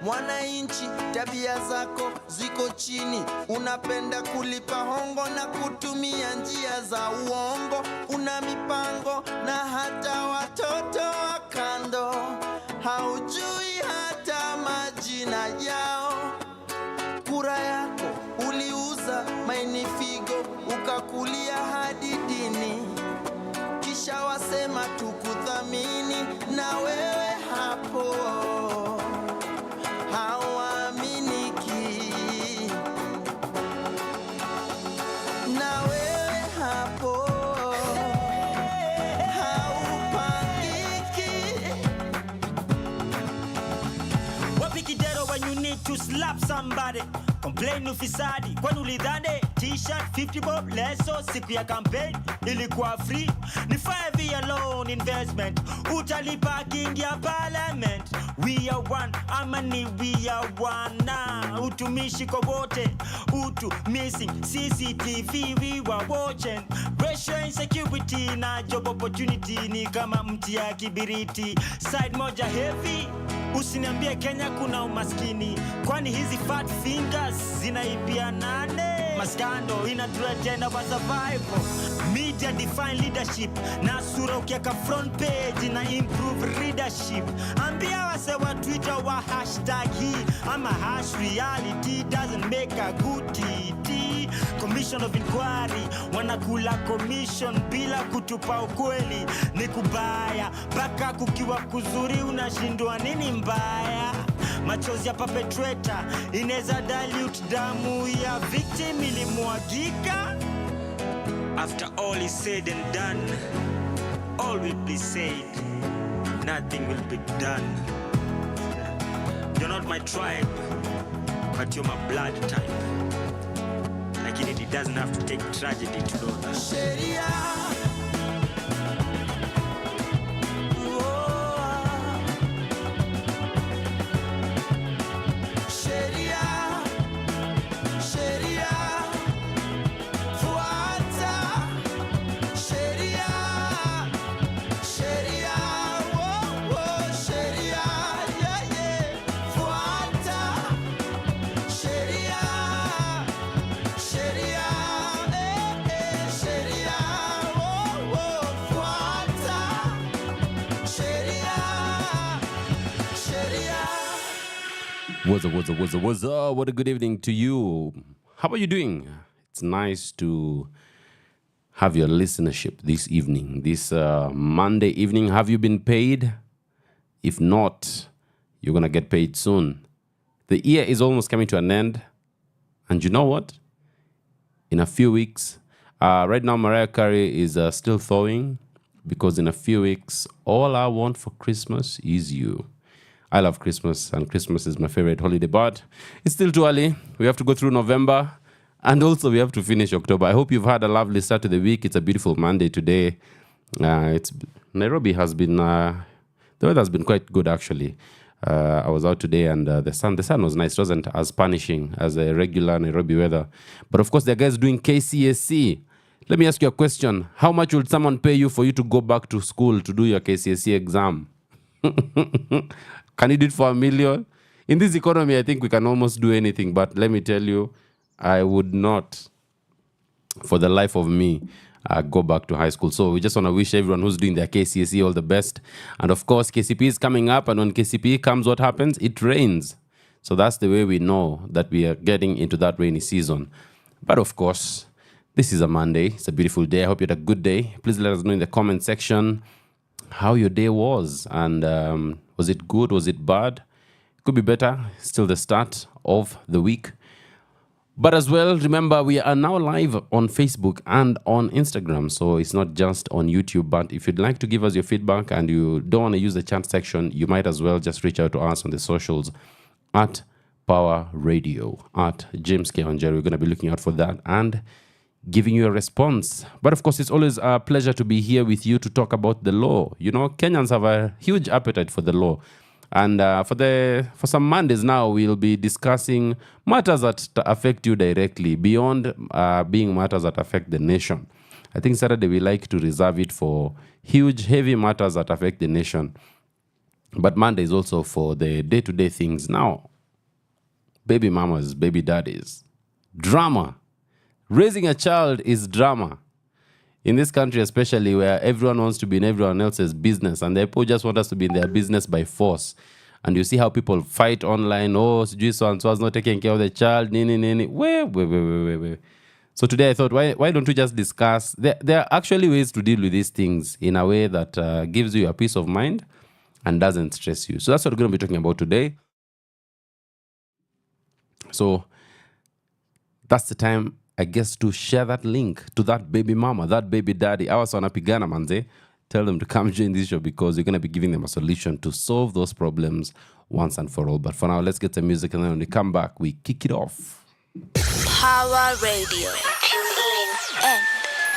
Mwananchi, tabia zako ziko chini, unapenda kulipa hongo na kutumia njia za uongo, una mipango na hata watoto wa kando, haujui hata majina yao. Kura yako uliuza maini figo, ukakulia hadi dini, kisha wasema tukuthamini, na wewe hapo hauaminiki, na wewe hapo haupangiki. Wapikidero when you need to slap somebody. Complain ufisadi kwani ulidhani t-shirt 50 bob leso siku ya campaign ilikuwa free? Ni 5 year loan investment utalipa king ya parliament. We are one, amani we are one. Na utumishi kwa wote, utu missing CCTV we were watching. Racial insecurity na job opportunity ni kama mti ya kibiriti. Side moja heavy, usiniambie Kenya kuna umaskini, kwani hizi fat fingers zinaibia nane? Maskando inatuletea wa survival. Media define leadership, na sura ukiaka front page na improve readership. Ambia wase wa Twitter wa hashtag hii ama hash reality doesn't make a good TT. Commission of inquiry wanakula commission bila kutupa ukweli, ni kubaya. Baka kukiwa kuzuri unashindwa nini mbaya. Machozi ya perpetrator ineza dilute damu ya victim ilimwagika. After all is said and done, all will be said, nothing will be done. You're not my tribe, but you're my blood type. Like it doesn't have to take tragedy to know that. Sheria What's up? What a good evening to you. How are you doing? It's nice to have your listenership this evening, this Monday evening. Have you been paid? If not, you're going to get paid soon. The year is almost coming to an end. And you know what? In a few weeks, right now Mariah Carey is still thawing, because in a few weeks, all I want for Christmas is you. I love Christmas, and Christmas is my favorite holiday, but it's still too early. We have to go through November, and also we have to finish October. I hope you've had a lovely start to the week. It's a beautiful Monday today. Nairobi has been, the weather has been quite good, actually. I was out today, and the sun was nice. It wasn't as punishing as a regular Nairobi weather. But of course, there are guys doing KCSE. Let me ask you a question. How much would someone pay you for you to go back to school to do your KCSE exam? Can you do it for $1 million? In this economy, I think we can almost do anything. But let me tell you, I would not, for the life of me, go back to high school. So we just want to wish everyone who's doing their KCSE all the best. And of course, KCPE is coming up. And when KCPE comes, what happens? It rains. So that's the way we know that we are getting into that rainy season. But of course, this is a Monday. It's a beautiful day. I hope you had a good day. Please let us know in the comment section how your day was. And was it good? Was it bad? Could be better. Still the start of the week. But as well, remember, we are now live on Facebook and on Instagram. So it's not just on YouTube. But if you'd like to give us your feedback and you don't want to use the chat section, you might as well just reach out to us on the socials at Power Radio, at James WaNjeri. We're going to be looking out for that and giving you a response. But of course, it's always a pleasure to be here with you to talk about the law. You know, Kenyans have a huge appetite for the law. And for some Mondays now, we'll be discussing matters that affect you directly, beyond being matters that affect the nation. I think Saturday we like to reserve it for huge, heavy matters that affect the nation. But Monday is also for the day-to-day things. Now, baby mamas, baby daddies. Drama. Raising a child is drama. In this country, especially where everyone wants to be in everyone else's business, and the people just want us to be in their business by force. And you see how people fight online. Oh, so and so is not taking care of the child. Wait. So today I thought, why don't we just discuss? There are actually ways to deal with these things in a way that gives you a peace of mind and doesn't stress you. So that's what we're going to be talking about today. So that's the time, I guess, to share that link to that baby mama, that baby daddy. I was on a pigana manze. Tell them to come join this show because you're going to be giving them a solution to solve those problems once and for all. But for now, let's get some music, and then when we come back, we kick it off. Power Radio. Tune in and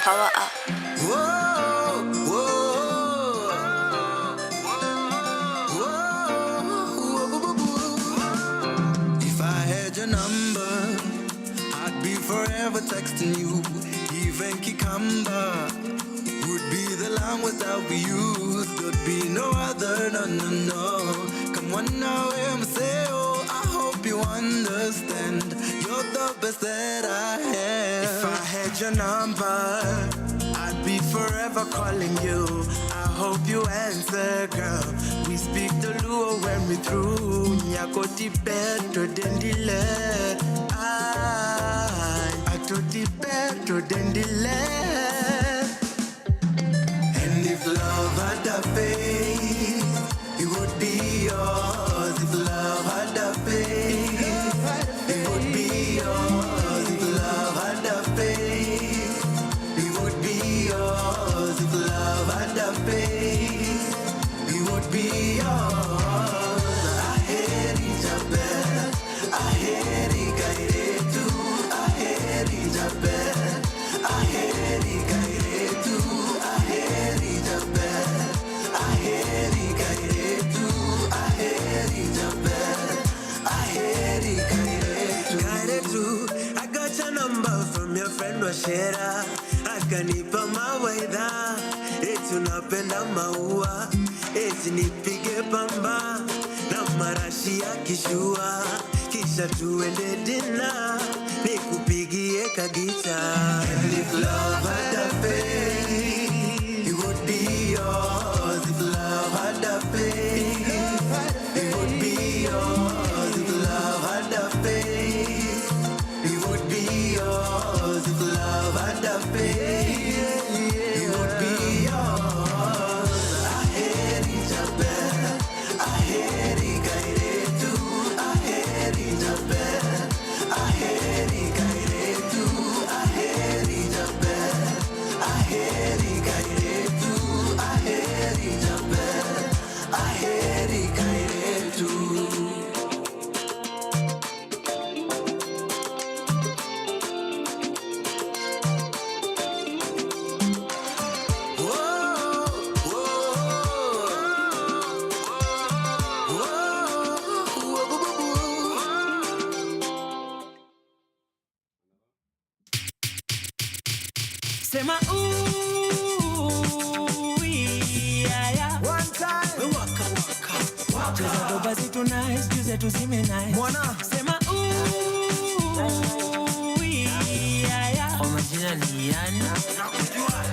power up. Whoa, whoa, whoa. If I had your number, I'd be forever texting you. Even cucumber would be the language that we use. There'd be no other, no. Come on now, say, oh, I hope you understand. You're the best that I have. If I had your number, I'd be forever calling you. I hope you answer, girl. We speak the Luo when we through. Nyakoti better than the lead. I told the better than the lead. And if love had a face, it would be yours. If love had a face, it would be yours. If love had a face, it would be yours. If love had a face, it would be yours. I hate each other. I hate it, too. I hate each other. I hate it, too. I hate each other. I hate it, too. I hate each other. I hate it, too. I got your number from your friend Sheria. Akanipa mawaidha, eti unapenda maua, eti nipige pamba na marashi ya kishua, kisha tuende dina, nikupigie kagita. And if love had a face, it would be yours. If love had a face, it would be yours. If love had a face, it would be yours. If love had a face, it would be yours. I hate each other. I hate it, too. I hate each other. I hate it, too. I hate each other. I hate it, too. I hate each other. I hate it, too. Sema ooh, yeah. One time. Waka. Cheza doba zitu nice, juze tuzime nice. Mwana. Sema ooh, yeah. Kwa majina ni yani.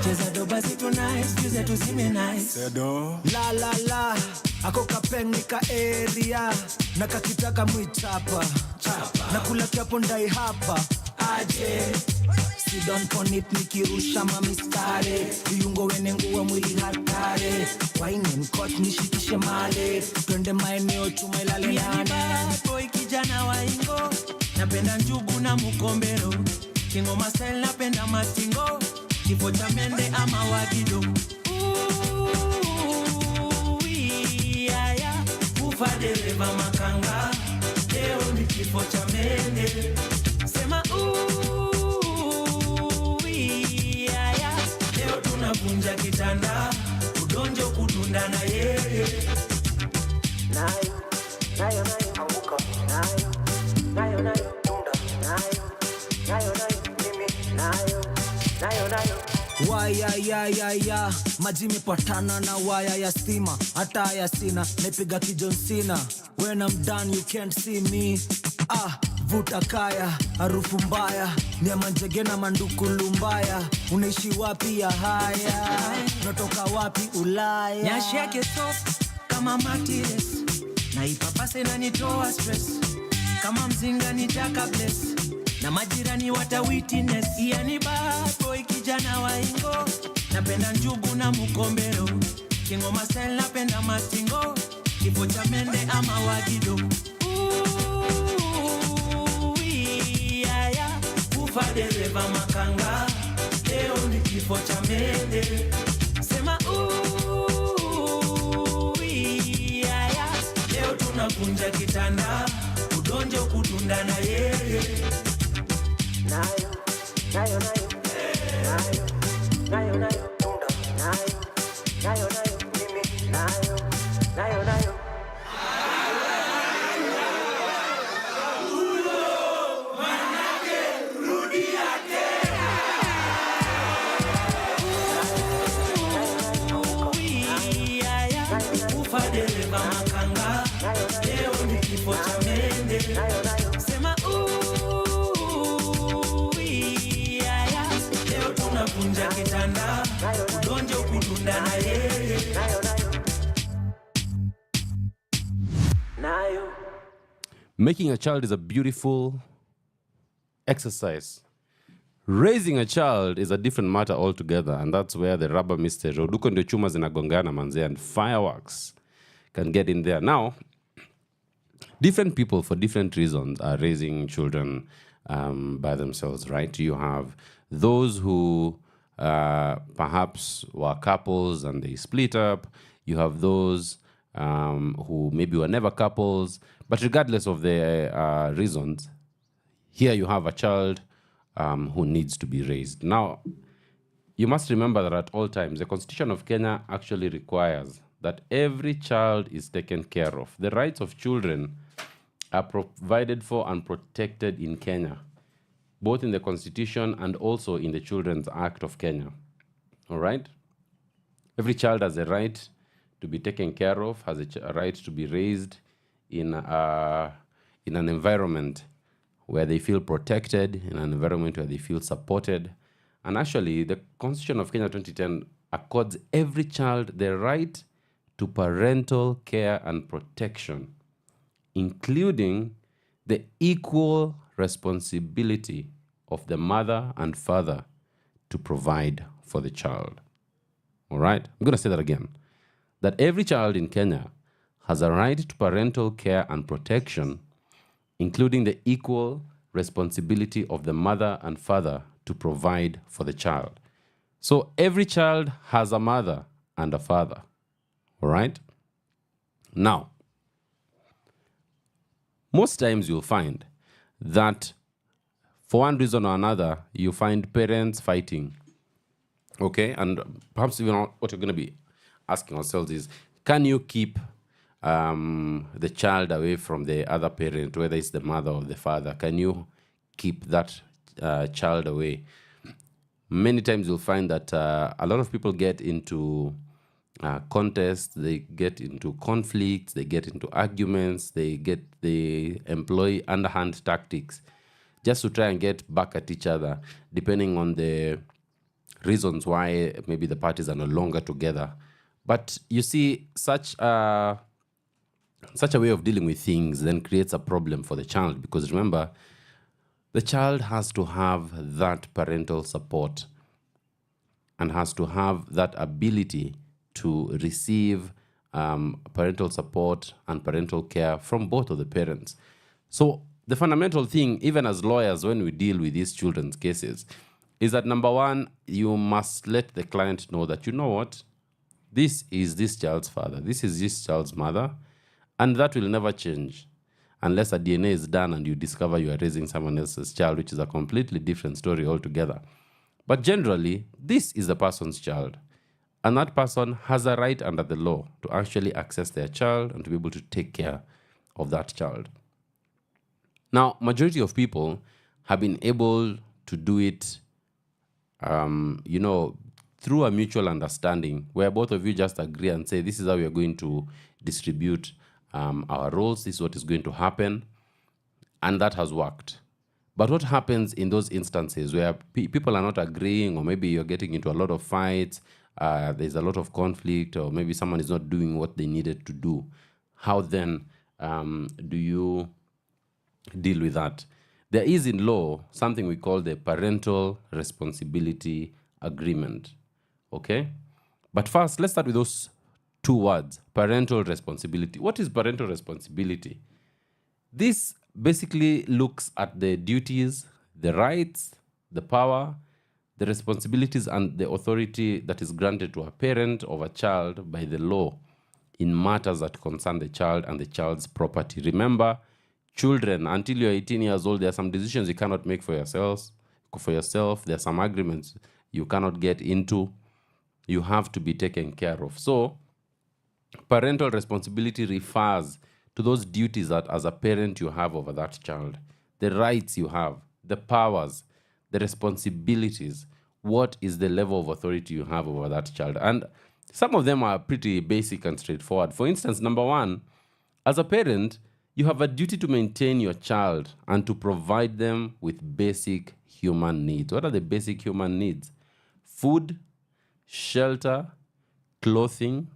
Cheza doba zitu nice, juze tuzime nice. La ako kapengika area na kakitaka mwitapa na kula kiapo ndai hapa aje sit down on it nikirusha mamistare viungo wene nguwa mwili hatare wine coach nishikishe male twende maeneo tumelale nani boy kijana wa ingo napenda njugu na mukombero kingoma style napenda matingo kifo cha mende ama wagido Ufadereva makanga leo ni kifo cha mende sema yeah. Leo tunavunja kitanda udonjo kudunda na yeye nayo anguka nayo tunda nayo mimi nayo ya maji imepatana na waya ya stima, hata ya sina nipiga kijon sina. When I'm done you can't see me. Vuta kaya harufu mbaya ni ya manjege na manduku lumbaya. Unaishi wapi ya haya, natoka wapi Ulaya? Nyashi yake soft kama matires, na ipapase na nitoa stress, kama mzinga nitaka bless, na majirani wata witness. Iya ni bad boy kijana wa ingo, napenda njugu na mukombero, kingoma style napenda mastingo, kifo cha mende ama wagido. Ufa dereva makanga, leo ni kifo cha mende. Sema leo tunakunja kitanda, udonjo kutunda na yeye. Nayo, nayo, nayo, nayo, nayo, nayo, tunda, nayo, nayo, nayo, mimi, nayo, nayo, nayo. Making a child is a beautiful exercise. Raising a child is a different matter altogether, and that's where the rubber meets the road. Duko ndio chuma zinagongana manze, and fireworks can get in there. Now, different people for different reasons are raising children by themselves, right? You have those who perhaps were couples and they split up. You have those who maybe were never couples. But regardless of the reasons, here you have a child who needs to be raised. Now, you must remember that at all times, the Constitution of Kenya actually requires that every child is taken care of. The rights of children are provided for and protected in Kenya, both in the Constitution and also in the Children's Act of Kenya. All right? Every child has a right to be taken care of, has a right to be raised in an environment where they feel protected, in an environment where they feel supported. And actually, the Constitution of Kenya 2010 accords every child the right to parental care and protection, including the equal responsibility of the mother and father to provide for the child. All right? I'm going to say that again. That every child in Kenya has a right to parental care and protection, including the equal responsibility of the mother and father to provide for the child. So every child has a mother and a father. All right? Now, most times you'll find that for one reason or another, you find parents fighting. Okay? And perhaps even what we're going to be asking ourselves is, can you keep the child away from the other parent, whether it's the mother or the father? Can you keep that child away? Many times you'll find that a lot of people get into contests, they get into conflicts, they get into arguments, they employ underhand tactics just to try and get back at each other, depending on the reasons why maybe the parties are no longer together. But you see, such a way of dealing with things then creates a problem for the child, because remember, the child has to have that parental support and has to have that ability to receive parental support and parental care from both of the parents. So the fundamental thing, even as lawyers, when we deal with these children's cases, is that number one, you must let the client know that, you know what, this is this child's father, this is this child's mother, and that will never change unless a DNA is done and you discover you are raising someone else's child, which is a completely different story altogether. But generally, this is the person's child. And that person has a right under the law to actually access their child and to be able to take care of that child. Now, majority of people have been able to do it, through a mutual understanding where both of you just agree and say, this is how we are going to distribute our roles, this is what is going to happen, and that has worked. But what happens in those instances where people are not agreeing, or maybe you're getting into a lot of fights, there's a lot of conflict, or maybe someone is not doing what they needed to do, how then do you deal with that? There is in law something we call the parental responsibility agreement. Okay? But first, let's start with those two words, parental responsibility. What is parental responsibility? This basically looks at the duties, the rights, the power, the responsibilities, and the authority that is granted to a parent of a child by the law in matters that concern the child and the child's property. Remember, children, until you're 18 years old, there are some decisions you cannot make for yourself. There are some agreements you cannot get into. You have to be taken care of. So, parental responsibility refers to those duties that as a parent you have over that child, the rights you have, the powers, the responsibilities, what is the level of authority you have over that child. And some of them are pretty basic and straightforward. For instance, number one, as a parent, you have a duty to maintain your child and to provide them with basic human needs. What are the basic human needs? Food, shelter, clothing,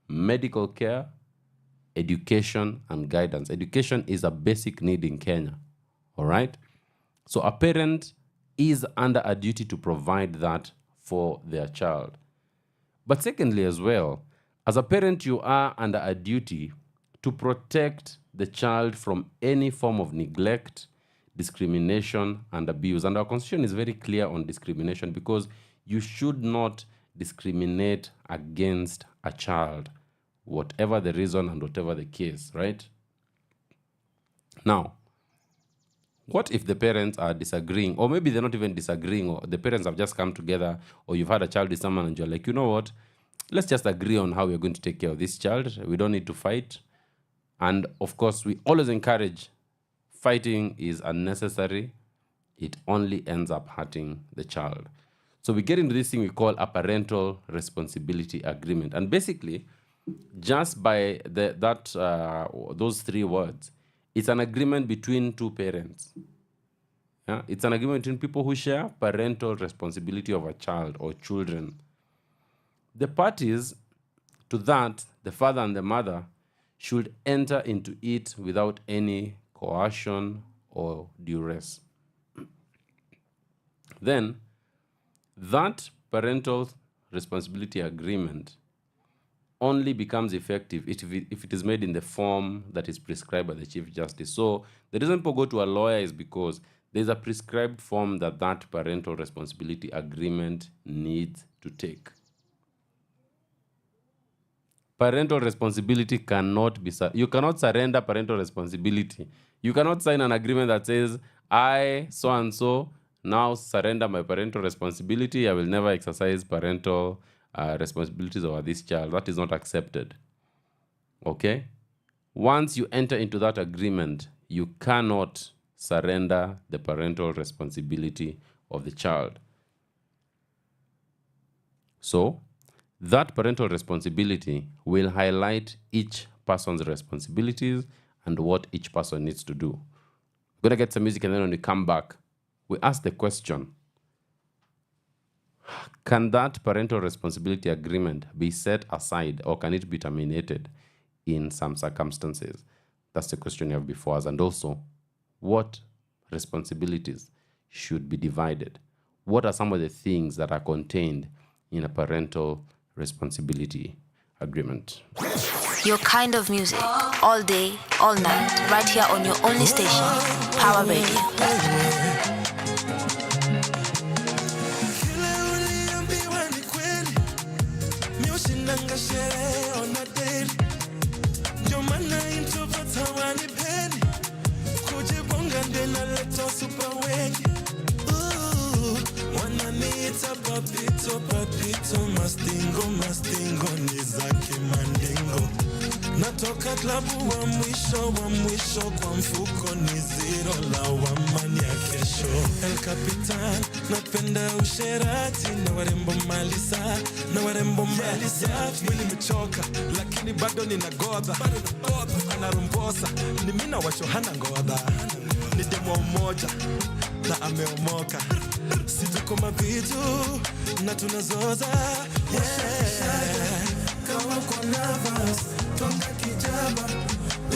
medical care, education, and guidance. Education is a basic need in Kenya. All right? So a parent is under a duty to provide that for their child. But secondly, as well, as a parent, you are under a duty to protect the child from any form of neglect, discrimination, and abuse. And our constitution is very clear on discrimination because you should not discriminate against a child, whatever the reason and whatever the case, right? Now, what if the parents are disagreeing, or maybe they're not even disagreeing, or the parents have just come together, or you've had a child with someone and you're like, you know what, let's just agree on how we're going to take care of this child. We don't need to fight. And of course, we always encourage fighting is unnecessary. It only ends up hurting the child. So we get into this thing we call a parental responsibility agreement. And basically, just by those three words, it's an agreement between two parents. Yeah? It's an agreement between people who share parental responsibility of a child or children. The parties to that, the father and the mother, should enter into it without any coercion or duress. Then, that parental responsibility agreement only becomes effective if it is made in the form that is prescribed by the Chief Justice. So the reason people go to a lawyer is because there's a prescribed form that parental responsibility agreement needs to take. Parental responsibility cannot be, you cannot surrender parental responsibility. You cannot sign an agreement that says, I, so-and-so, now surrender my parental responsibility. I will never exercise parental responsibilities over this child. That is not accepted. Okay? Once you enter into that agreement, you cannot surrender the parental responsibility of the child. So, that parental responsibility will highlight each person's responsibilities and what each person needs to do. We're going to get some music, and then when we come back, we ask the question, can that parental responsibility agreement be set aside, or can it be terminated in some circumstances? That's the question you have before us. And also, what responsibilities should be divided? What are some of the things that are contained in a parental responsibility agreement? Your kind of music, all day, all night, right here on your only station, Power Radio. Papito, mastingo, nizake mandingo. Natoka klabu wa mwisho kwa mfuko ni zero la wamani ya kesho. El Capitan, napenda usherati na warembo malisa, na warembo malisa. Mwili mechoka, lakini bado nina godha. Anarumbosa, ni mina washo hana godha. Ni demo mmoja, na ameomoka. Situko mavitu, na tunazoza. Kama uko nervous, tonga kijaba,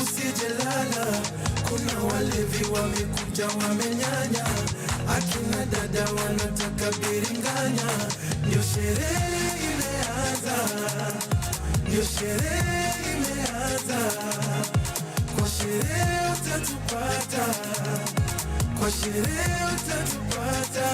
usijelala. Kuna walevi wamekuja wamenyanya, akina dada wanataka biringanya. Ndio sherehe imeanza, ndio sherehe imeanza. Kwa sherehe utatupata, kwa sherehe utatupata.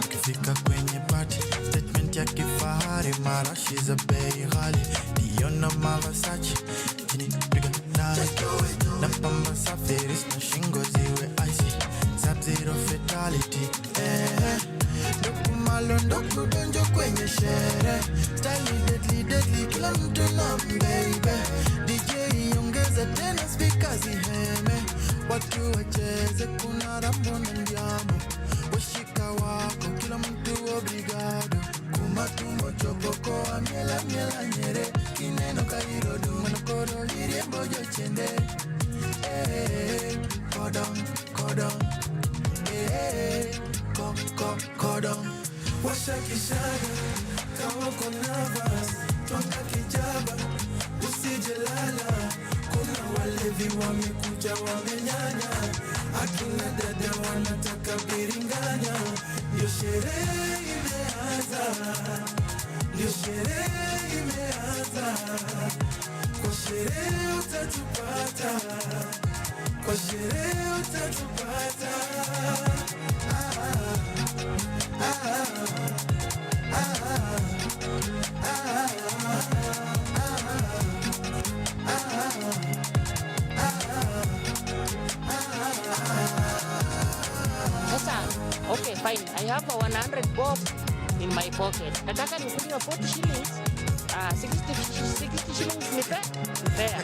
Ukifika kwenye party, statement ya kifahari, marashi za bei ghali, Diona Versace, chini piga nari, na pamba safari na shingo ziwe icy, Sub-Zero fatality, ndoku malo ndoku donjo kwenye shere, style deadly, kila mtu na baby, DJ ongeza tena speakers iheme, watu wacheze kuna rambo na ndiamo, washika wako kila mtu obrigado, kumatumbo chopoko amiela nyere, kineno kairodu manokoro liriembo jochende, kodon, kodon. Washa kishaga, kama uko nervous, tonga kijaba, usijelala. Kuna walevi wamekuja wamenyanya, akina dada wanataka biringanya. Ndio sherehe imeanza, ndio sherehe imeanza. Kwa sherehe utatupata, kwa sherehe utatupata. Okay, fine. I have a 100 bob in my pocket. Nataka nikunywe 40 shillings. 60 shillings ni fair? Fair.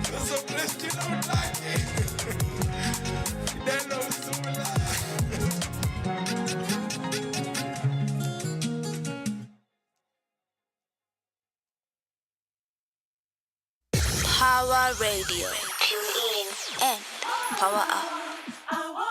That's a blessed kid, I would like it. That knows so much. Power Radio. Tune in and power up.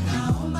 Naomba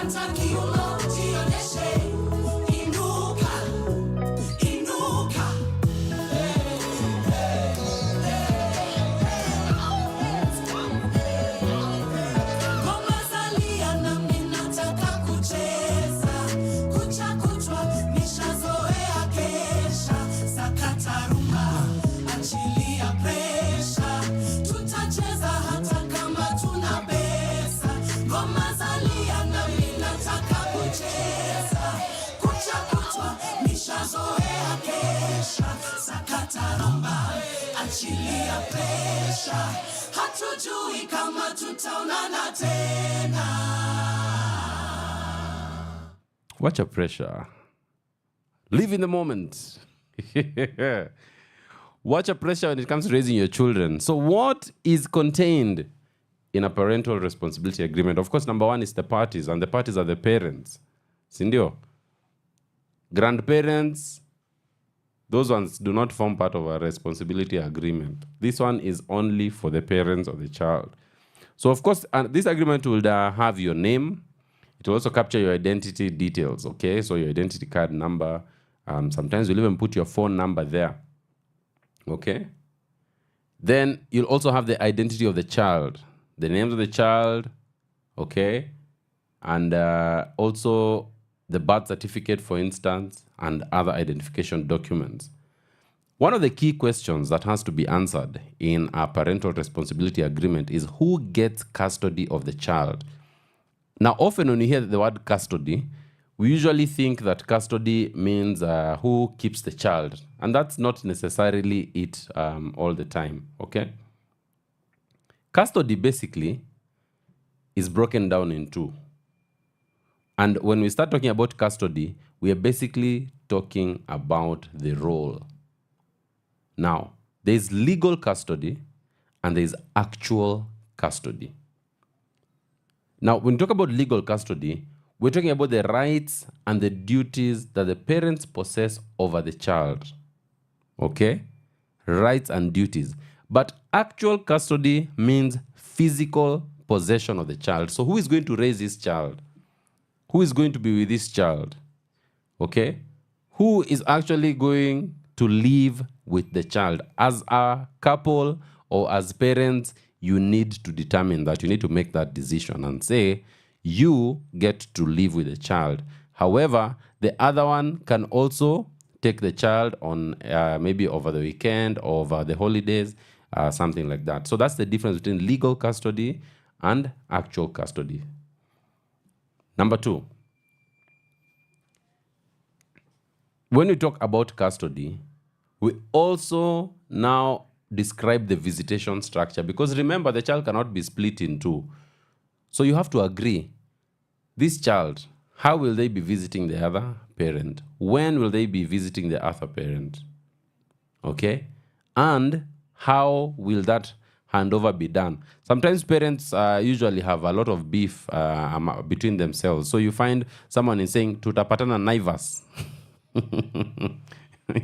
kata kiuno jioneshe, inuka, inuka. Ngoma zalia na mimi nataka kucheza, kucha kutwa nishazoea kesha, sakata rumba, achilia presha, tutacheza hata kama tuna pesa. Ngoma zalia na mimi nataka kucheza, kucha kutwa nishazoea kesha, sakata rumba, achilia presha, hatujui kama tutaonana tena. Watch your pressure. Live in the moment. Watch your pressure when it comes to raising your children. So, what is contained in a parental responsibility agreement? Of course, number one is the parties, and the parties are the parents. Sindio? Grandparents, those ones do not form part of a responsibility agreement. This one is only for the parents of the child. So, of course, this agreement will have your name. It will also capture your identity details, okay? So your identity card number. Sometimes you'll even put your phone number there, okay? Then you'll also have the identity of the child, the names of the child, okay? And also the birth certificate, for instance, and other identification documents. One of the key questions that has to be answered in a parental responsibility agreement is who gets custody of the child. Now, often when you hear the word custody, we usually think that custody means who keeps the child. And that's not necessarily it all the time, okay? Custody basically is broken down in two. And when we start talking about custody, we are basically talking about the role. Now, there's legal custody and there's actual custody. Now, when we talk about legal custody, we're talking about the rights and the duties that the parents possess over the child. Okay? Rights and duties. But actual custody means physical possession of the child. So who is going to raise this child? Who is going to be with this child? Okay? Who is actually going to live with the child? As a couple or as parents, you need to determine that. You need to make that decision and say, you get to live with the child. However, the other one can also take the child on maybe over the weekend or over the holidays, something like that. So that's the difference between legal custody and actual custody. Number two, when we talk about custody, we also now describe the visitation structure, because remember, the child cannot be split in two. So you have to agree, this child, how will they be visiting the other parent? When will they be visiting the other parent? Okay? And how will that handover be done? Sometimes parents usually have a lot of beef between themselves. So you find someone is saying, tutapatana Naivas.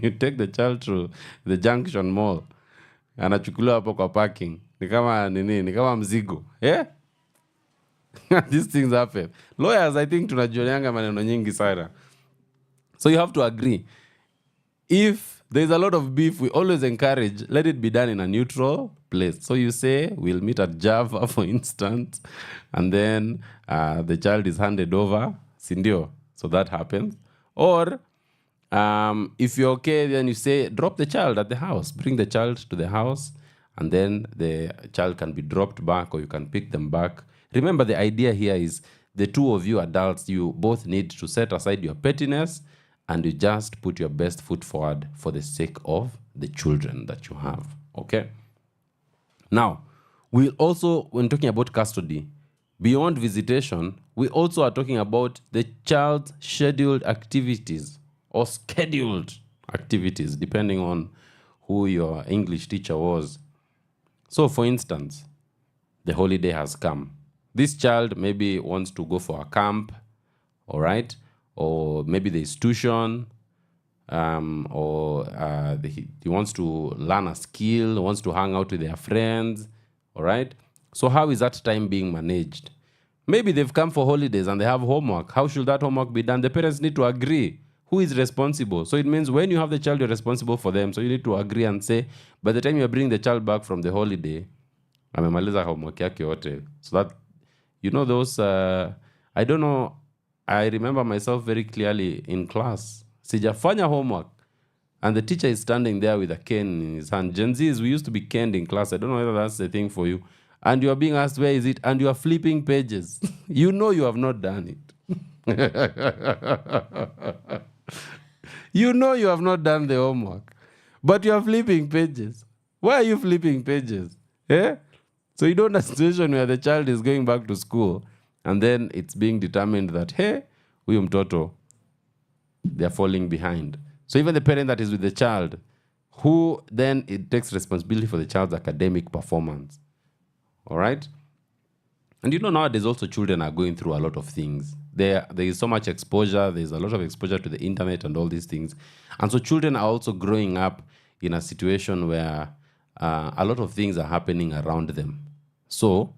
You take the child to the Junction Mall. Anachukuliwa hapo kwa parking. Ni kama mzigo. Yeah? These things happen. Lawyers, I think, tunajioneanga maneno nyingi sana. So you have to agree. If there's a lot of beef, we always encourage, let it be done in a neutral place. So you say, we'll meet at Java, for instance, and then the child is handed over. Sindio. So that happens. Or if you're okay, then you say, drop the child at the house. Bring the child to the house, and then the child can be dropped back, or you can pick them back. Remember, the idea here is the two of you adults, you both need to set aside your pettiness and you just put your best foot forward for the sake of the children that you have. Okay? Now, we also, when talking about custody, beyond visitation, we also are talking about the child's scheduled activities or scheduled activities, depending on who your English teacher was. So, for instance, the holiday has come. This child maybe wants to go for a camp, all right? Or maybe there's tuition, or he wants to learn a skill, wants to hang out with their friends, all right? So how is that time being managed? Maybe they've come for holidays and they have homework. How should that homework be done? The parents need to agree who is responsible. So it means when you have the child, you're responsible for them. So you need to agree and say, by the time you're bringing the child back from the holiday, amemaliza homework yake yote. So that, you know, those, I don't know, I remember myself very clearly in class. Sijafanya homework. And the teacher is standing there with a cane in his hand. Gen Zs, we used to be canned in class. I don't know whether that's the thing for you. And you are being asked, where is it? And you are flipping pages. You know you have not done it. You know you have not done the homework. But you are flipping pages. Why are you flipping pages? Eh? So you don't have a situation where the child is going back to school and then it's being determined that, hey, huyu mtoto, they're falling behind. So even the parent that is with the child, who then it takes responsibility for the child's academic performance. All right? And you know, nowadays also children are going through a lot of things. There is so much exposure. There's a lot of exposure to the internet and all these things. And so children are also growing up in a situation where a lot of things are happening around them. So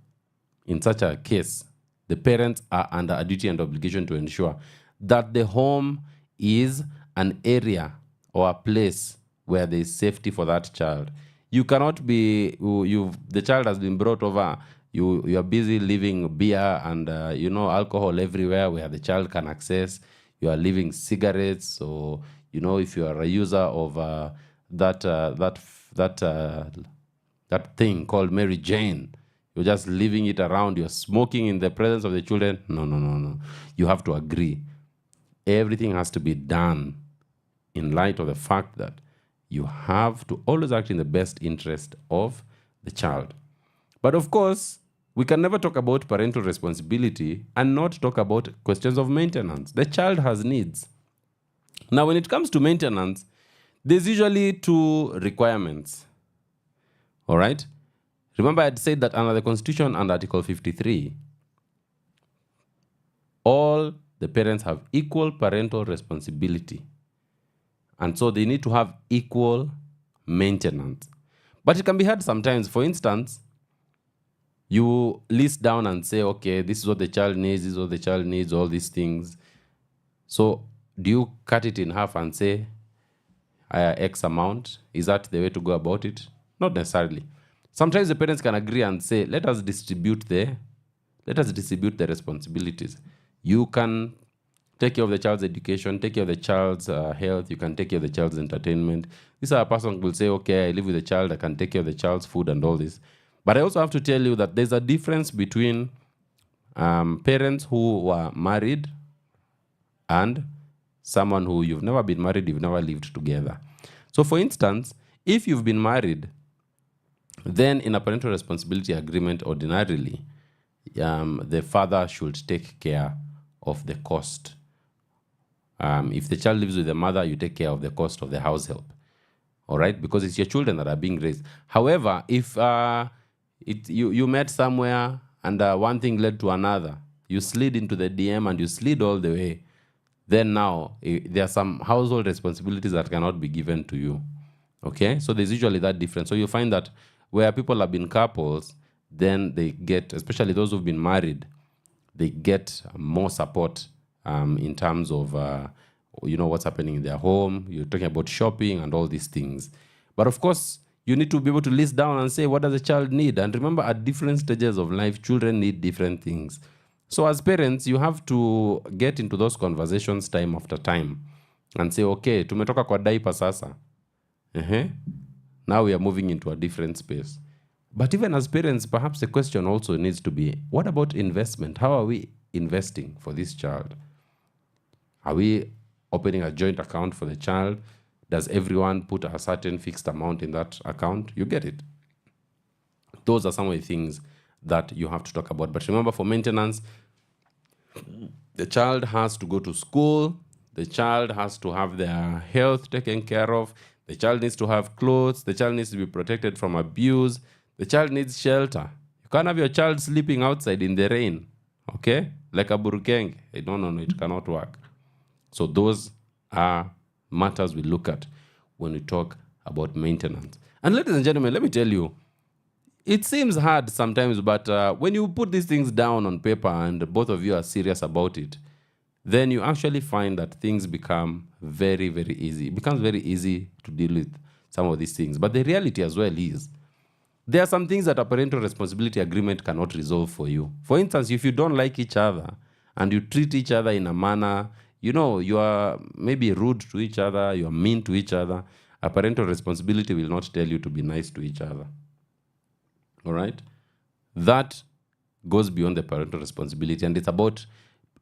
in such a case, the parents are under a duty and obligation to ensure that the home is an area or a place where there is safety for that child. You cannot be, the child has been brought over, you are busy leaving beer and alcohol everywhere where the child can access. You are leaving cigarettes, or if you are a user of that thing called Mary Jane, you're just leaving it around. You're smoking in the presence of the children. No. You have to agree. Everything has to be done in light of the fact that you have to always act in the best interest of the child. But of course, we can never talk about parental responsibility and not talk about questions of maintenance. The child has needs. Now, when it comes to maintenance, there's usually two requirements. All right? Remember, I had said that under the Constitution and Article 53, all the parents have equal parental responsibility. And so they need to have equal maintenance. But it can be hard sometimes. For instance, you list down and say, okay, this is what the child needs, this is what the child needs, all these things. So do you cut it in half and say, X amount? Is that the way to go about it? Not necessarily. Sometimes the parents can agree and say, let us distribute the responsibilities. You can take care of the child's education, take care of the child's health, you can take care of the child's entertainment. This other person will say, okay, I live with the child, I can take care of the child's food and all this. But I also have to tell you that there's a difference between parents who were married and someone who you've never been married, you've never lived together. So for instance, if you've been married, then in a parental responsibility agreement, ordinarily, the father should take care of the cost. If the child lives with the mother, you take care of the cost of the house help. All right? Because it's your children that are being raised. However, if you met somewhere and one thing led to another, you slid into the DM and you slid all the way, then now there are some household responsibilities that cannot be given to you. Okay? So there's usually that difference. So you find that where people have been couples, then they get, especially those who've been married, they get more support in terms of, what's happening in their home. You're talking about shopping and all these things. But of course, you need to be able to list down and say, what does the child need? And remember, at different stages of life, children need different things. So as parents, you have to get into those conversations time after time and say, okay, tumetoka kwa diaper sasa. Now we are moving into a different space. But even as parents, perhaps the question also needs to be, what about investment? How are we investing for this child? Are we opening a joint account for the child? Does everyone put a certain fixed amount in that account? You get it. Those are some of the things that you have to talk about. But remember, for maintenance, the child has to go to school. The child has to have their health taken care of. The child needs to have clothes. The child needs to be protected from abuse. The child needs shelter. You can't have your child sleeping outside in the rain, okay? Like a burukeng. No, it cannot work. So those are matters we look at when we talk about maintenance. And ladies and gentlemen, let me tell you, it seems hard sometimes, but when you put these things down on paper and both of you are serious about it, then you actually find that things become very, very easy. It becomes very easy to deal with some of these things. But the reality as well is, there are some things that a parental responsibility agreement cannot resolve for you. For instance, if you don't like each other and you treat each other in a manner, you are maybe rude to each other, you are mean to each other, a parental responsibility will not tell you to be nice to each other. All right? That goes beyond the parental responsibility, and it's about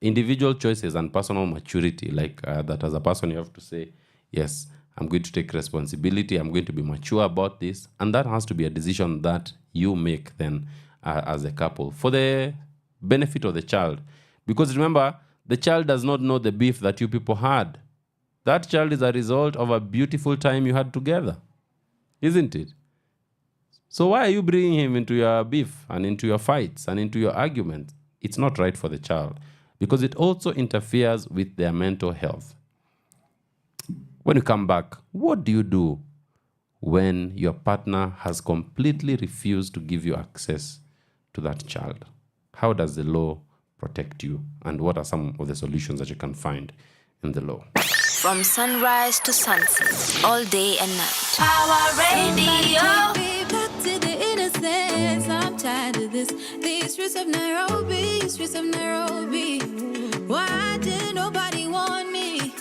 individual choices and personal maturity, like that as a person you have to say, yes, I'm going to take responsibility, I'm going to be mature about this, and that has to be a decision that you make then as a couple for the benefit of the child. Because remember, the child does not know the beef that you people had. That child is a result of a beautiful time you had together, isn't it? So why are you bringing him into your beef and into your fights and into your arguments? It's not right for the child, because it also interferes with their mental health. When you come back, what do you do when your partner has completely refused to give you access to that child? How does the law protect you? And what are some of the solutions that you can find in the law? From sunrise to sunset, all day and night. Power Radio. Take me back to the innocence. I'm tired of this. These streets of Nairobi, streets of Nairobi. Why did nobody want me?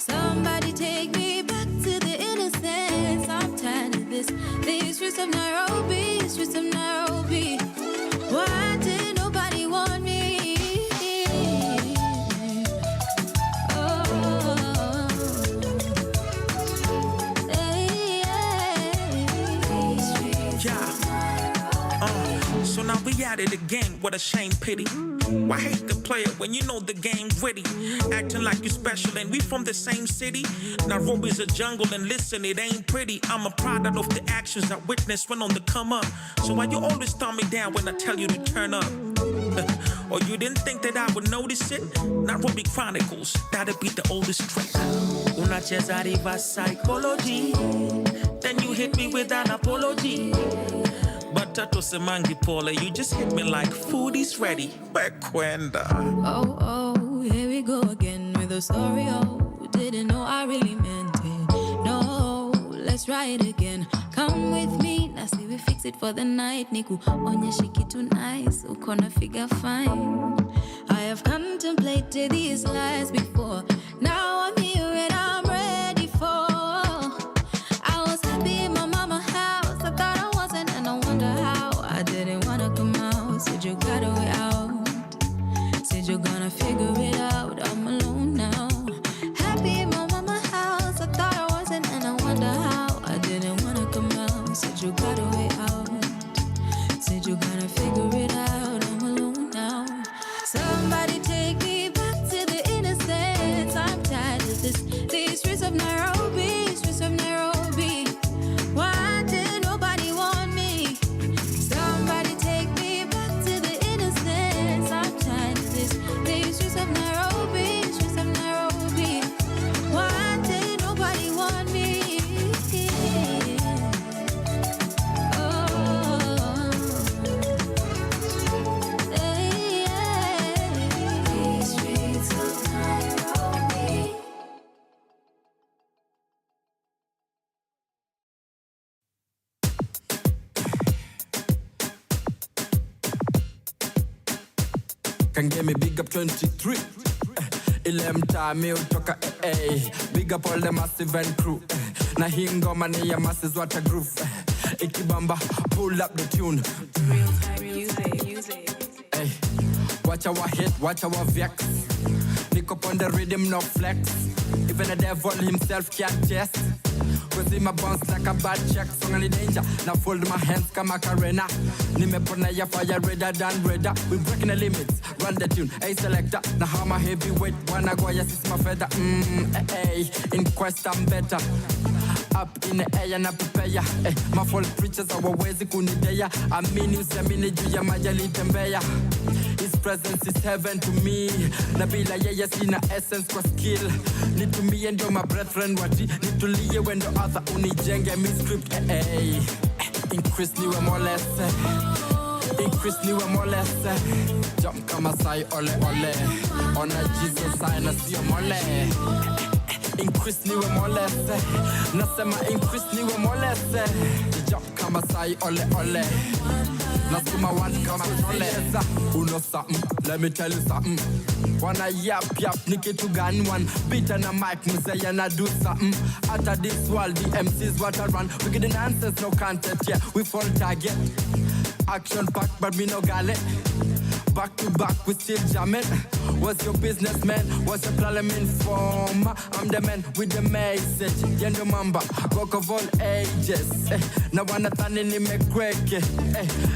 Somebody take me back to the innocence. I'm tired of this. These streets of Nairobi, streets of Nairobi. Why did nobody want me? Oh, hey, Yeah. So now we at it again. What a shame, pity. Why hate the player when you know the game gritty? Acting like you special and we from the same city. Nairobi's a jungle and listen, it ain't pretty. I'm a product of the actions I witnessed when on the come up. So why you always thumb me down when I tell you to turn up? Or you didn't think that I would notice it? Nairobi Chronicles, that'll be the oldest trick. Unacheza reverse psychology, then you hit me with an apology. But Tato Semangi Paula, you just hit me like food is ready. Bekwenda. Oh, here we go again with a story. Oh, didn't know I really meant it. No, let's try it again. Come with me, now see we fix it for the night. Niku, onyeshe kitu nice, ukona figure fine. I have contemplated these lies before. Now I'm here and I'm ready for. I was happy in my mama house. I thought I wasn't, and I wonder how. I didn't wanna come out. Said you got a way out. Said you're gonna figure it out. I'm alone now. Happy in my mama house. I thought I wasn't, and I wonder how. I didn't wanna come out. Said you got a way out. Said you're gonna figure it out. I'm alone now. Somebody take me back to the innocence. I'm tired of this. These streets of Nairobi, streets of Nairobi. Why did nobody want me? Somebody take me back to the innocence. I'm tired of this. These streets of Nairobi, streets of Nairobi. Why did nobody want me? These streets of Nairobi. Can get me big up 23. Ile mtaa mi utoka AA. Big up all the massive and crew. Na hii ngoma ni ya masses what a groove. Ikibamba pull up the tune. Real time music. Hey, watch our hit, watch our vex. Pick up on the rhythm, no flex. Even the devil himself can't jest. Cause in my bounce like a bad check. Song any danger, now fold my hands kama Karena. Nimepona ya fire redder than redder. We breaking the limits, run the tune. Hey selector, now how my heavyweight. Wanna go, yes it's my feather. Hey, in quest I'm better. Up in the air na prepare. Hey, my fall preachers hawawezi kunidea. Amini usiamini juu ya maji alitembea. His presence is heaven to me. Na bila yeye sina essence kwa skill. Nitumie ndio my brethren wati. Nitulie wendo other unijenge mi script. Hey, Increase niwe molese. Increase niwe molese. Jump kama sai ole ole. Ona Jesus sai na sio mole. Increase niwe molese. Nasema increase niwe molese. Jump kama sai ole ole. Nasema one kama trole. Uno something, let me tell you something. Wanna yap niki to gun one. Beat on a mic, mzee na do something. Out of this world, the MCs what I run. We get the nonsense, no content, yeah. We fall target. Action pack, but me no galley. Back to back, we still jamming. What's your business, man? What's your parliament form? I'm the man with the message. Yendo mamba, rock of all ages. Na wanatani ni mekweke.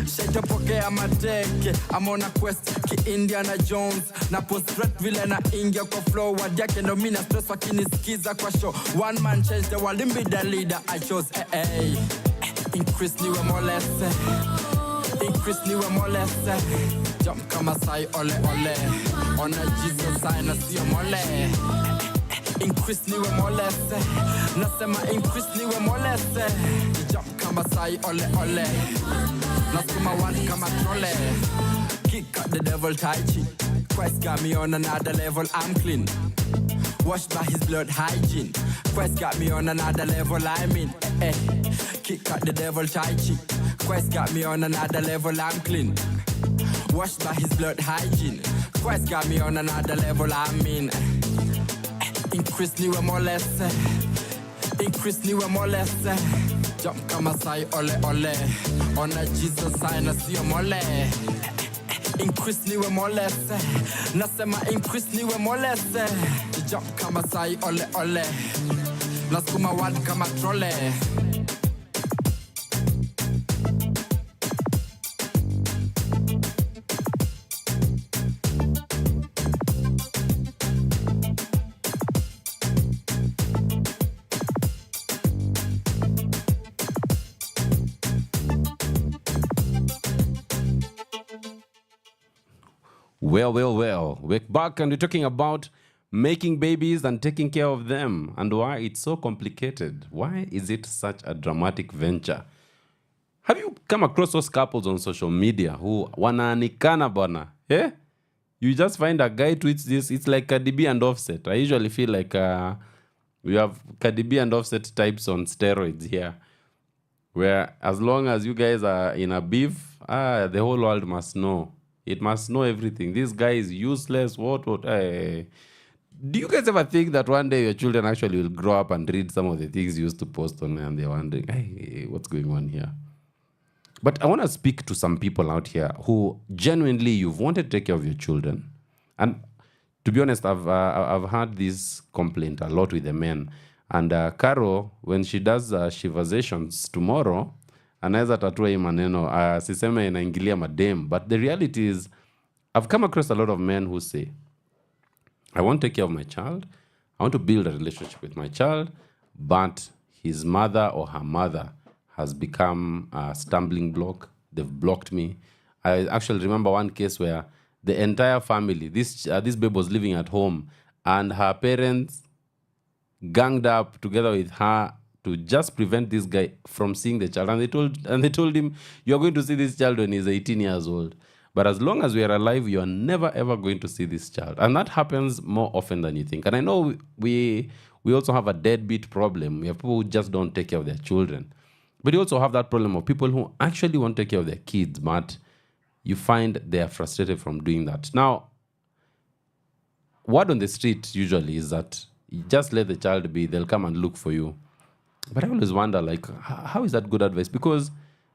Shake poke amateke. I'm on a quest, ki Indiana Jones. Na post-ret vile na ingia kwa flow. Wadiake no mina stress wakinisikiza kwa show. One man change the world, be the leader I chose. Increase niwe molese. Increase niwe molese. Jump kama sai ole ole. Ona Jesus sai na sio mole. Increase niwe molese. Nasema increase niwe molese. Jump kama sai ole ole. Nasema one kama trole. Kick out the devil tai chi. Christ got me on another level, I'm clean. Washed by his blood hygiene. Christ got me on another level, I mean. Kick out the devil tai chi. Christ got me on another level, I'm clean. Washed by his blood hygiene. Christ got me on another level, I mean. Increase niwe molese. Increase niwe molese. Jump kama sai ole ole. Ona Jesus sai na sio mole. Increase niwe molese. Nasema increase niwe molese. Jump kama sai ole ole. Naskuma wad kama trole. Well. We're back and we're talking about making babies and taking care of them and why it's so complicated. Why is it such a dramatic venture? Have you come across those couples on social media who wanaanikana bana? Eh? You just find a guy tweets this. It's like Cardi B and Offset. I usually feel like we have Cardi B and Offset types on steroids here. Where as long as you guys are in a beef, the whole world must know. It must know everything. This guy is useless. What? Do you guys ever think that one day your children actually will grow up and read some of the things you used to post on and they're wondering, hey, what's going on here? But I want to speak to some people out here who genuinely you've wanted to take care of your children. And to be honest, I've had this complaint a lot with the men. And Caro, when she does shivazations tomorrow, anaweza tatua hii maneno, siseme inaingilia madem. But the reality is, I've come across a lot of men who say, I want to take care of my child. I want to build a relationship with my child. But his mother or her mother has become a stumbling block. They've blocked me. I actually remember one case where the entire family, this babe was living at home, and her parents ganged up together with her to just prevent this guy from seeing the child. And they told him, you're going to see this child when he's 18 years old. But as long as we are alive, you are never, ever going to see this child. And that happens more often than you think. And I know we also have a deadbeat problem. We have people who just don't take care of their children. But you also have that problem of people who actually want to take care of their kids, but you find they are frustrated from doing that. Now, word on the street usually is that you just let the child be. They'll come and look for you. But I always wonder, like, how is that good advice? Because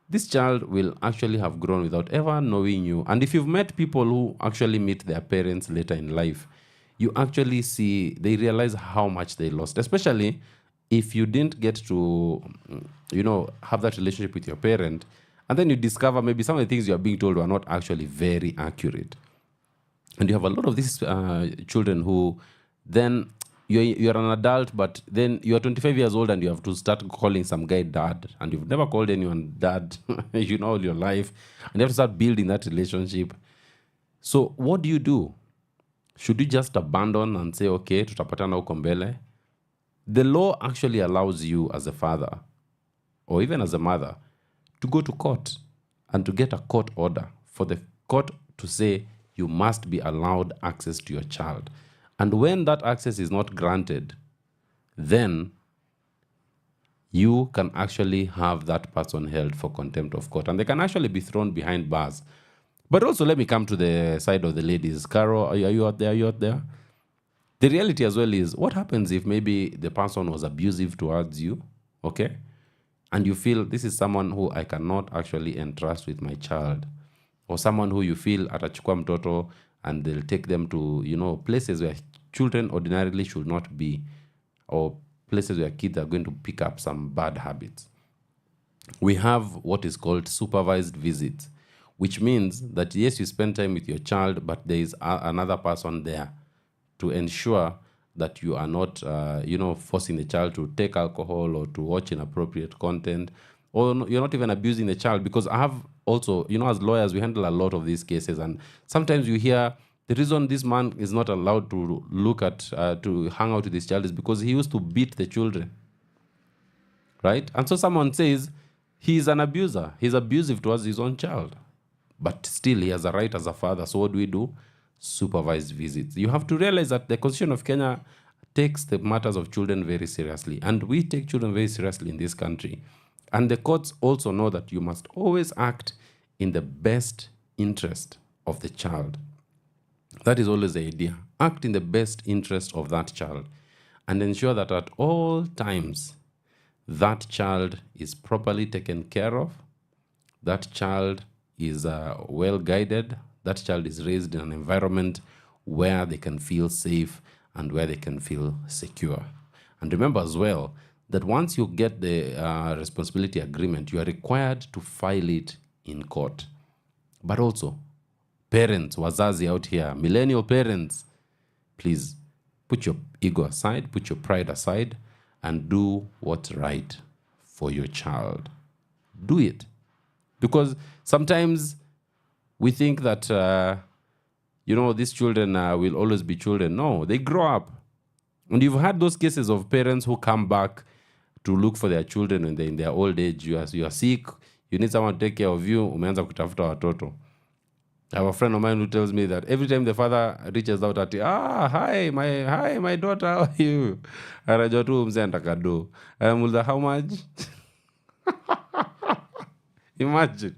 this child will actually have grown without ever knowing you. And if you've met people who actually meet their parents later in life, you actually see, they realize how much they lost, especially if you didn't get to, have that relationship with your parent. And then you discover maybe some of the things you're being told were not actually very accurate. And you have a lot of these children who then you're an adult, but then you're 25 years old and you have to start calling some guy dad, and you've never called anyone dad, all your life, and you have to start building that relationship. So what do? Should you just abandon and say, okay, tutapatana huko mbele? The law actually allows you as a father, or even as a mother, to go to court and to get a court order for the court to say you must be allowed access to your child. And when that access is not granted, then you can actually have that person held for contempt of court. And they can actually be thrown behind bars. But also, let me come to the side of the ladies. Caro, are you out there? Are you out there? The reality as well is, what happens if maybe the person was abusive towards you, okay? And you feel this is someone who I cannot actually entrust with my child. Or someone who you feel atachukua mtoto and they'll take them to, places where children ordinarily should not be. Or places where kids are going to pick up some bad habits. We have what is called supervised visits, which means that yes, you spend time with your child, but there is another person there to ensure that you are not, forcing the child to take alcohol or to watch inappropriate content, or you're not even abusing the child. Because I have also, as lawyers, we handle a lot of these cases, and sometimes you hear the reason this man is not allowed to look at, to hang out with his child is because he used to beat the children, right? And so someone says he's an abuser. He's abusive towards his own child. But still, he has a right as a father. So what do? Supervised visits. You have to realize that the Constitution of Kenya takes the matters of children very seriously. And we take children very seriously in this country. And the courts also know that you must always act in the best interest of the child. That is always the idea. Act in the best interest of that child and ensure that at all times that child is properly taken care of, that child is well guided, that child is raised in an environment where they can feel safe and where they can feel secure. And remember as well that once you get the responsibility agreement, you are required to file it in court. But also, parents, wazazi out here, millennial parents, please put your ego aside, put your pride aside, and do what's right for your child. Do it. Because sometimes we think that, these children will always be children. No, they grow up. And you've had those cases of parents who come back to look for their children when they're in their old age. You are sick, you need someone to take care of you, umeanza kutafuta watoto. I have a friend of mine who tells me that every time the father reaches out at, hi, my daughter, how are you? Anajua tu mzee anataka do. Anamuuliza, how much? Imagine.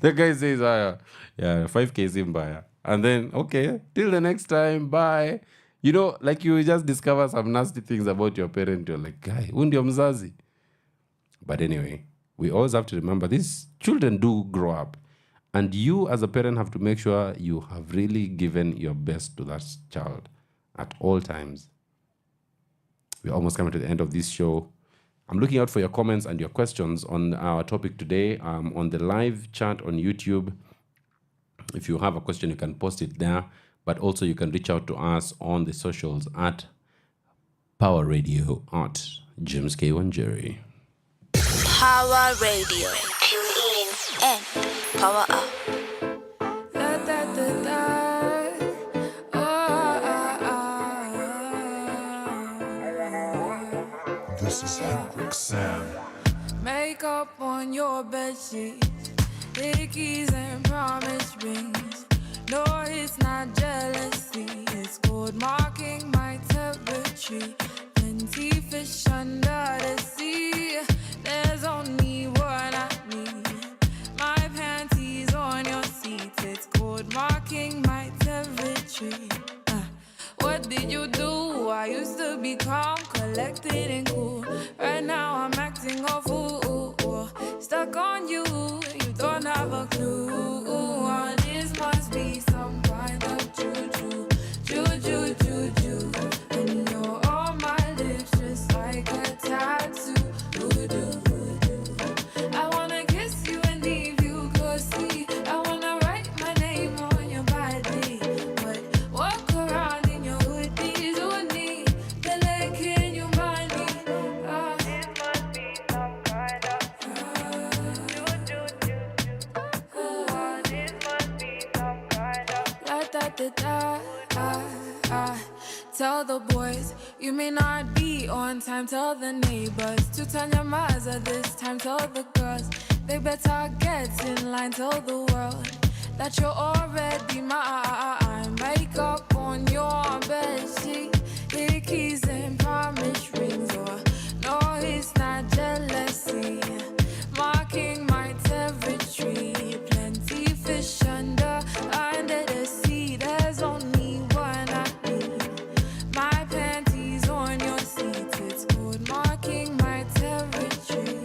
The guy says, 5K is mbaya. And then, okay, till the next time, bye. Like you just discover some nasty things about your parent. You're like, guy, huyu ndio mzazi. But anyway, we always have to remember these children do grow up. And you as a parent have to make sure you have really given your best to that child at all times. We're almost coming to the end of this show. I'm looking out for your comments and your questions on our topic today, on the live chat on YouTube. If you have a question, you can post it there. But also you can reach out to us on the socials at Power Radio at James WaNjeri. Power Radio. Tune in and power up. This is Hendrik Sam. Makeup on your bedsheets, hickeys and promise rings. No, it's not jealousy, it's cold marking my territory. Plenty fish under the sea, there's only one I need. My panties on your seat, it's cold marking my territory. What did you do? I used to be calm, collected and cool. Right now I'm acting a fool. Stuck on you, you don't have a clue. This must be some kind of juju, juju, juju. And you're on my lips just like a tattoo. Voodoo, voodoo. I wanna kiss you and leave you ghostly. I wanna write my name on your body, but walk around in your hoodies on me. Then like, can you mind me? This must be some kind of juju, juju. This must be some kind of Tell the boys you may not be on time. Tell the neighbors to turn your Mazda this time. Tell the girls They better get in line, tell the world that you're already mine. Makeup on your bedsheet, hickeys and promise rings. Or no, it's not jealousy, marking my territory. Plenty fish under the sea. There's only one I need. My panties on your seat. It's code marking my territory.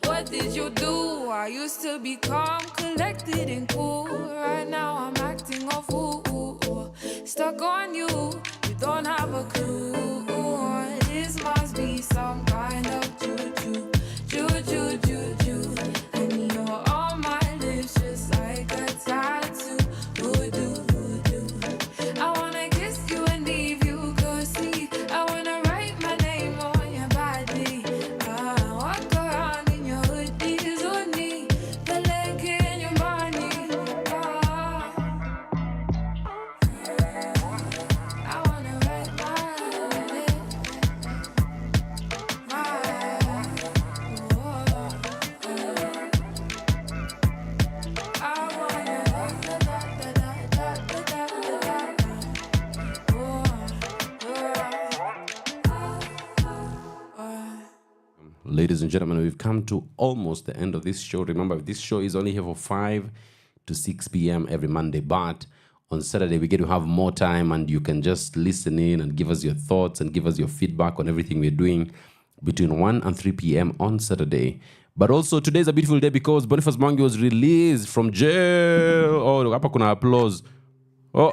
What did you do? I used to be calm, collected and cool. Right now I'm acting a fool. Stuck on you, you don't have a clue. This must be some kind of juju, juju, juju. And you're on my lips just like a tattoo. Voodoo, voodoo. I wanna kiss you and leave you ghostly. I wanna write my name on your body. Walk around in your hoodies on me, the leg in your body. I wanna write my name. Ladies and gentlemen, we've come to almost the end of this show. Remember, this show is only here for 5 to 6 p.m. every Monday, but on Saturday we get to have more time and you can just listen in and give us your thoughts and give us your feedback on everything we're doing between 1 and 3 p.m. on Saturday. But also, today's a beautiful day because Boniface Mwangi was released from jail. Oh, hapa kuna applause. Oh,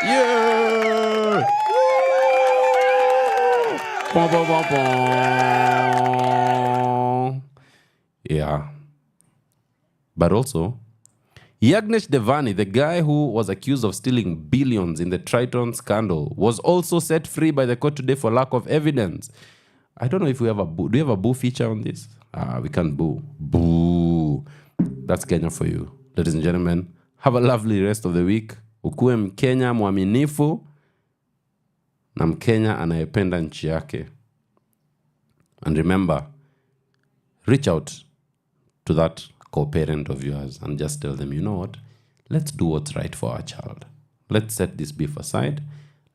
yeah! Bom, bom, bom, bom. Yeah. But also, Yagnesh Devani, the guy who was accused of stealing billions in the Triton scandal, was also set free by the court today for lack of evidence. I don't know if we have a boo. Do you have a boo feature on this? We can't boo. Boo. That's Kenya for you. Ladies and gentlemen, have a lovely rest of the week. Ukue Mkenya mwaminifu na Mkenya anayependa nchi yake. And remember, reach out to that co-parent of yours and just tell them, you know what? Let's do what's right for our child. Let's set this beef aside.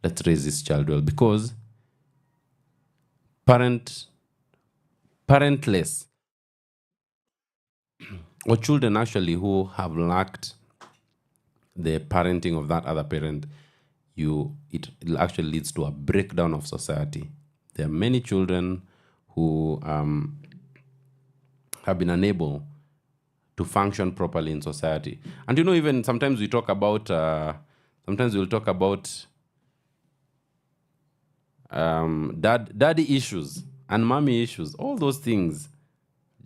Let's raise this child well, because parentless or children actually who have lacked the parenting of that other parent, it actually leads to a breakdown of society. There are many children who have been unable to function properly in society. And even sometimes we talk about, daddy issues and mommy issues. All those things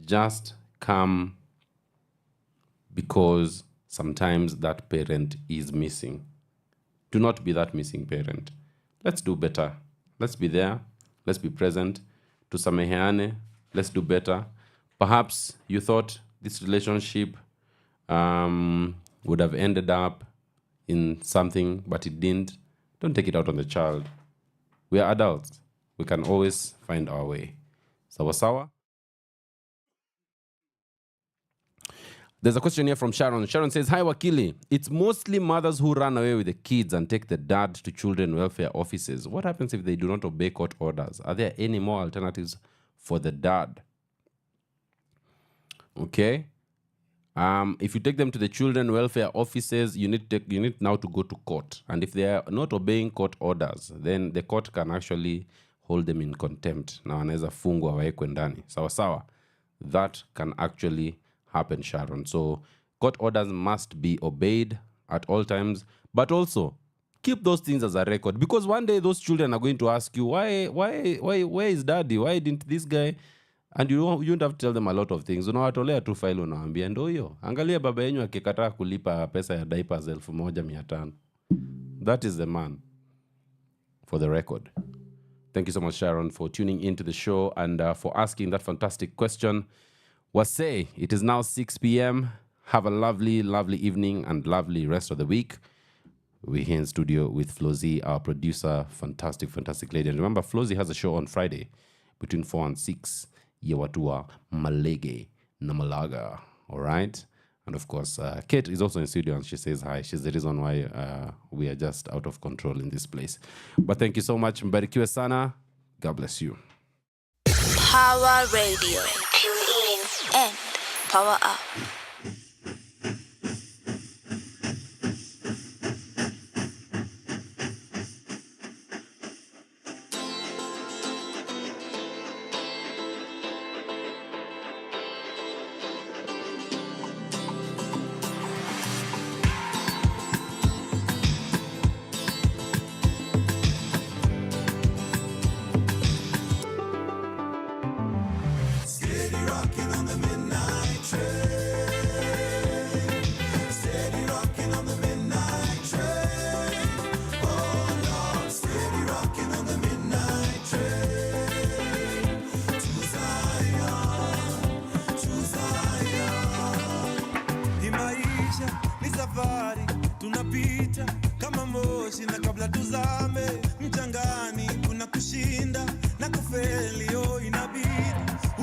just come because sometimes that parent is missing. Do not be that missing parent. Let's do better. Let's be there. Let's be present. Tusameheane. Let's do better. Perhaps you thought this relationship would have ended up in something, but it didn't. Don't take it out on the child. We are adults. We can always find our way. Sawa sawa? There's a question here from Sharon. Sharon says, hi, Wakili. It's mostly mothers who run away with the kids and take the dad to children welfare offices. What happens if they do not obey court orders? Are there any more alternatives for the dad? Okay. If you take them to the children welfare offices, you need now to go to court. And if they are not obeying court orders, then the court can actually hold them in contempt. Na wanaweza fungwa waekwe ndani. Sawa sawa. That can actually happen, Sharon. So court orders must be obeyed at all times, but also keep those things as a record, because one day those children are going to ask you, why, where is daddy? Why didn't this guy? And you don't have to tell them a lot of things. Unawatolea tu file unawaambia ndio hiyo. Angalia baba yenu akikataa kulipa pesa ya diapers 1,500. That is the man, for the record. Thank you so much, Sharon, for tuning into the show and for asking that fantastic question. Wasay, it is now 6 p.m. Have a lovely, lovely evening and lovely rest of the week. We're here in studio with Flozy, our producer, fantastic, fantastic lady. And remember, Flozy has a show on Friday between 4 and 6. Yewatua Malege Namalaga. All right. And of course, Kate is also in studio and she says hi. She's the reason why we are just out of control in this place. But thank you so much. Mbarikiwe sana. God bless you. Power Radio. Tune in and power up. Tunapita kama moshi na kabla tuzame mchangani, kuna kushinda na kufeli. Inabidi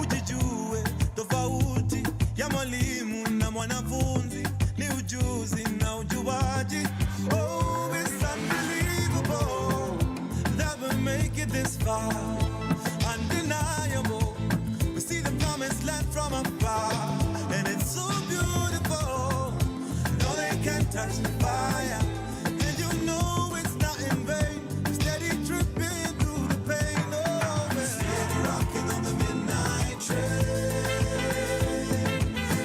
ujijue tofauti ya mwalimu na mwanafunzi ni ujuzi na ujuaji. Oh, it's unbelievable that we make it this far. Undeniable, we see the promised land from afar, and it's so beautiful. No, they can't touch the fire, and you know it's not in vain. Steady tripping through the pain. Oh, man. Steady rocking on the midnight train.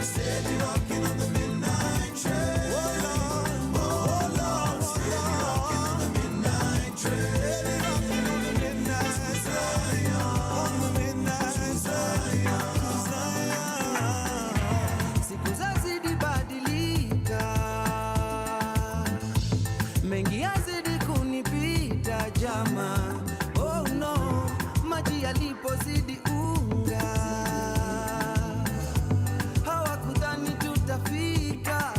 Steady rocking on the midnight train. Oh Lord, oh Lord. Steady rocking on the midnight train. Steady rocking on the midnight train. On the midnight train. Siku zazidi badilika, mengi yazidi kunipita jama. Oh no, maji yalipozidi unga, hawakudhani tutafika.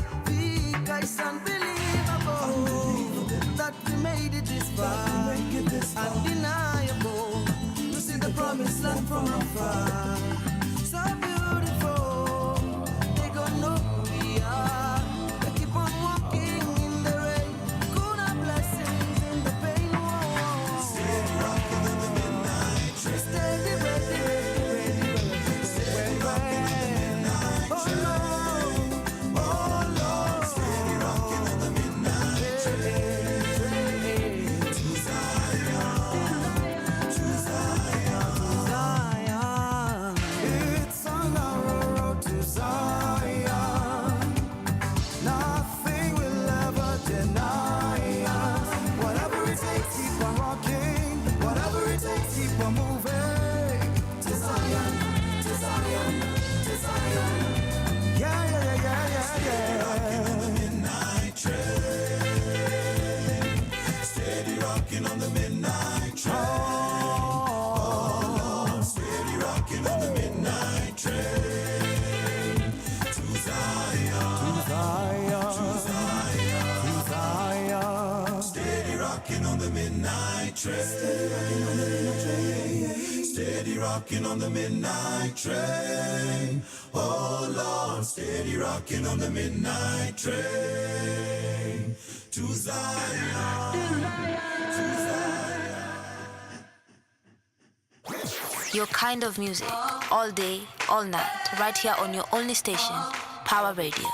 It's unbelievable that we made it this far. Undeniable to see the promised land from afar. So beautiful, they gon' know who we are. They keep on walking in the rain. Kuna blessings in the pain. Steady rocking on the midnight train. Steady, ready, ready, ready, ready. Steady rocking on the midnight train. Oh Lord, steady rocking on the midnight train. To Zion, to Zion, Zion. It's on our road to Zion. Nothing will ever deny us. Whatever it takes, keep on rocking. Whatever it takes, keep on moving. To Zion, to Zion, to Zion. Yeah, yeah, yeah, yeah, yeah, yeah. Rocking on the midnight train. Steady rocking on the midnight train. Oh, Lord, steady rocking on the midnight train. To Zion, to Zion, to Zion, to Zion. Steady rocking on the midnight train. Steady rocking on the midnight train. Steady rocking on the midnight train. Oh Lord, steady rocking on the midnight train. To Zion, to Zion. Your kind of music, all day, all night, right here on your only station, Power Radio.